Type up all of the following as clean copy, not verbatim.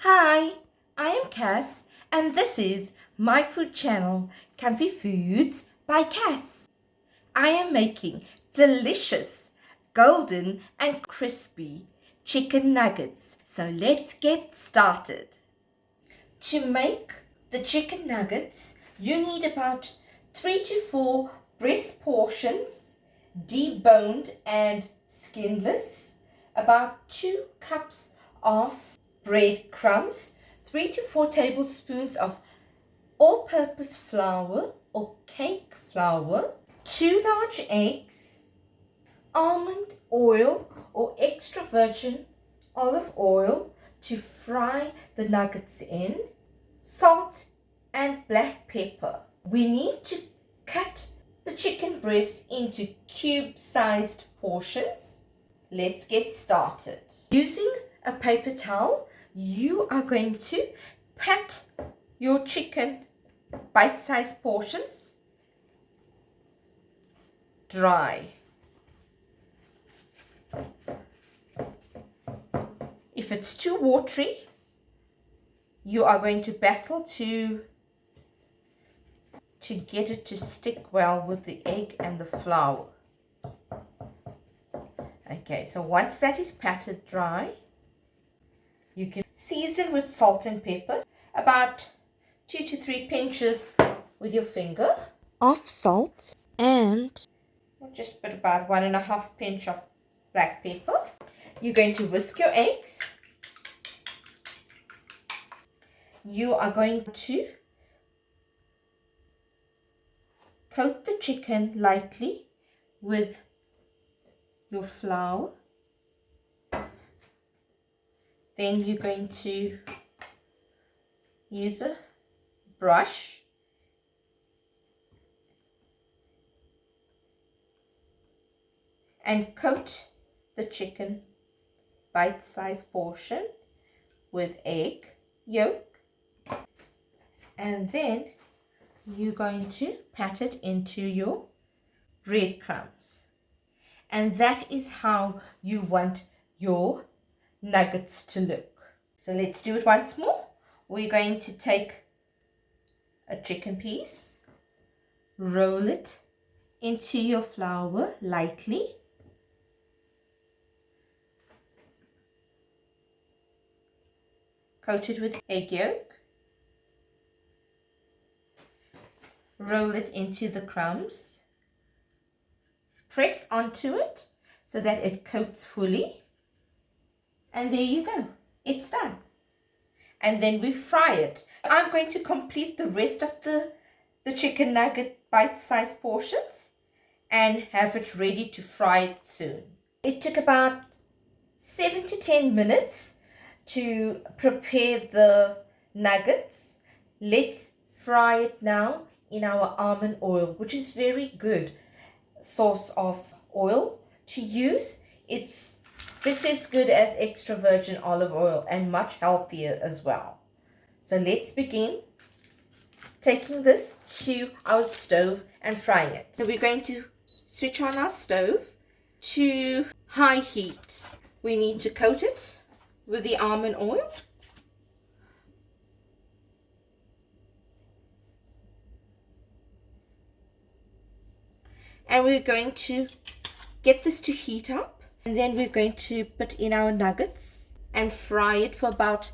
Hi, I am Cass and this is my food channel, Comfy Foods by Cass. I am making delicious, golden and crispy chicken nuggets. So let's get started. To make the chicken nuggets, you need about 3 to 4 breast portions, deboned and skinless, about 2 cups of breadcrumbs, 3 to 4 tablespoons of all-purpose flour or cake flour, 2 large eggs, almond oil or extra virgin olive oil to fry the nuggets in, salt and black pepper. We need to cut the chicken breast into cube-sized portions. Let's get started. Using a paper towel, you are going to pat your chicken bite-sized portions dry. If it's too watery, you are going to battle to get it to stick well with the egg and the flour. Okay, so once that is patted dry, you can season with salt and pepper, about 2 to 3 pinches with your finger of salt, and just put about 1.5 pinch of black pepper. You're going to whisk your eggs. You are going to coat the chicken lightly with your flour. Then you're going to use a brush and coat the chicken bite-sized portion with egg yolk, and then you're going to pat it into your breadcrumbs. And that is how you want your nuggets to look. So let's do it once more. We're going to take a chicken piece, roll it into your flour lightly, coat it with egg yolk, roll it into the crumbs, press onto it so that it coats fully, and there you go, it's done. And then we fry it. I'm going to complete the rest of the chicken nugget bite-sized portions and have it ready to fry it soon. It took about 7 to 10 minutes to prepare the nuggets. Let's fry it now in our almond oil, which is very good source of oil to use. It's just as good as extra virgin olive oil and much healthier as well. So let's begin taking this to our stove and frying it. So we're going to switch on our stove to high heat. We need to coat it with the almond oil. And we're going to get this to heat up. And then we're going to put in our nuggets and fry it for about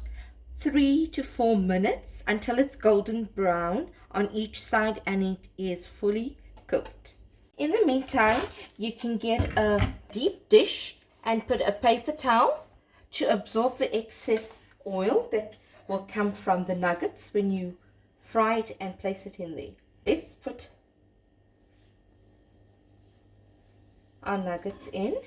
3 to 4 minutes until it's golden brown on each side and it is fully cooked. In the meantime, you can get a deep dish and put a paper towel to absorb the excess oil that will come from the nuggets when you fry it and place it in there. Let's put our nuggets in.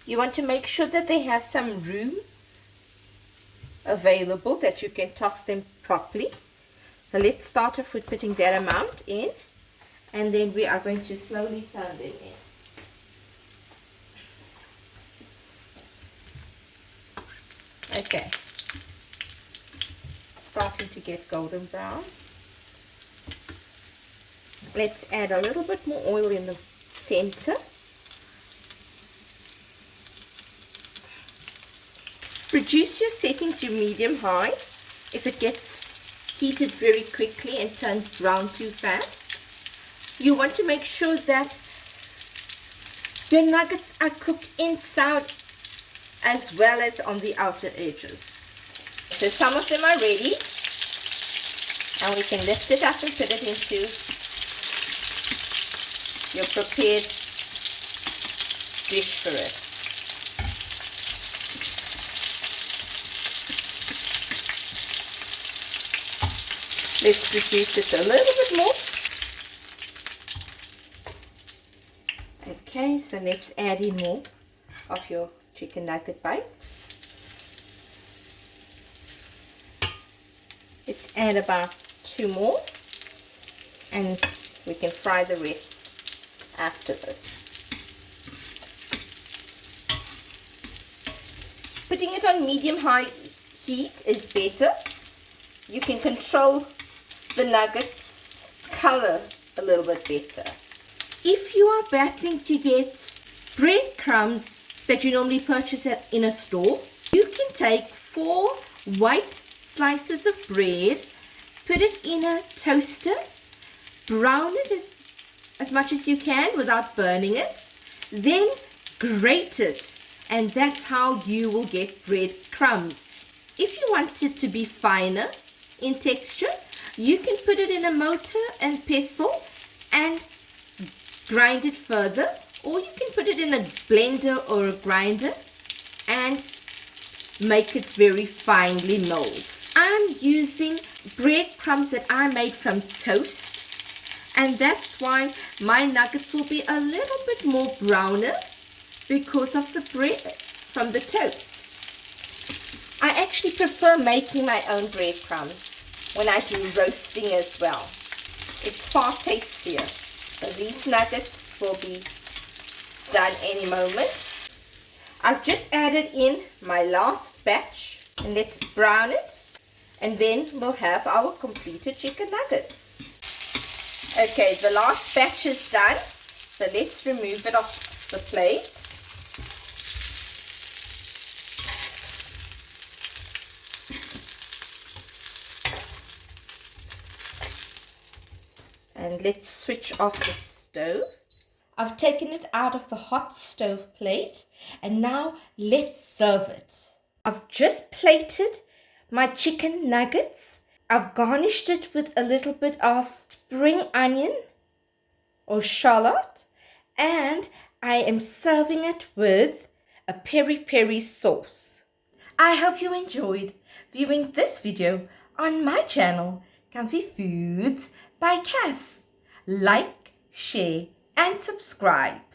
You want to make sure that they have some room available, that you can toss them properly. So let's start off with putting that amount in, and then we are going to slowly turn them in. Okay, starting to get golden brown. Let's add a little bit more oil in the center. Reduce your setting to medium-high if it gets heated very quickly and turns brown too fast. You want to make sure that your nuggets are cooked inside as well as on the outer edges. So some of them are ready, and we can lift it up and put it into your prepared dish for it. Let's reduce it a little bit more. Okay, so let's add in more of your chicken nugget bites. Let's add about 2 more, and we can fry the rest after this. Putting it on medium-high heat is better. You can control the nuggets color a little bit better. If you are battling to get breadcrumbs that you normally purchase in a store, you can take 4 white slices of bread, put it in a toaster, brown it as much as you can without burning it, then grate it, and that's how you will get breadcrumbs. If you want it to be finer in texture, you can put it in a mortar and pestle and grind it further, or you can put it in a blender or a grinder and make it very finely mold. I'm using breadcrumbs that I made from toast, and that's why my nuggets will be a little bit more browner because of the bread from the toast. I actually prefer making my own breadcrumbs when I do roasting as well. It's far tastier. So these nuggets will be done any moment. I've just added in my last batch, and let's brown it, and then we'll have our completed chicken nuggets. Okay, the last batch is done, so let's remove it off the plate. And let's switch off the stove. I've taken it out of the hot stove plate, and now let's serve it. I've just plated my chicken nuggets. I've garnished it with a little bit of spring onion or shallot, and I am serving it with a peri-peri sauce. I hope you enjoyed viewing this video on my channel, Comfy Foods by Cass. Like, share and subscribe.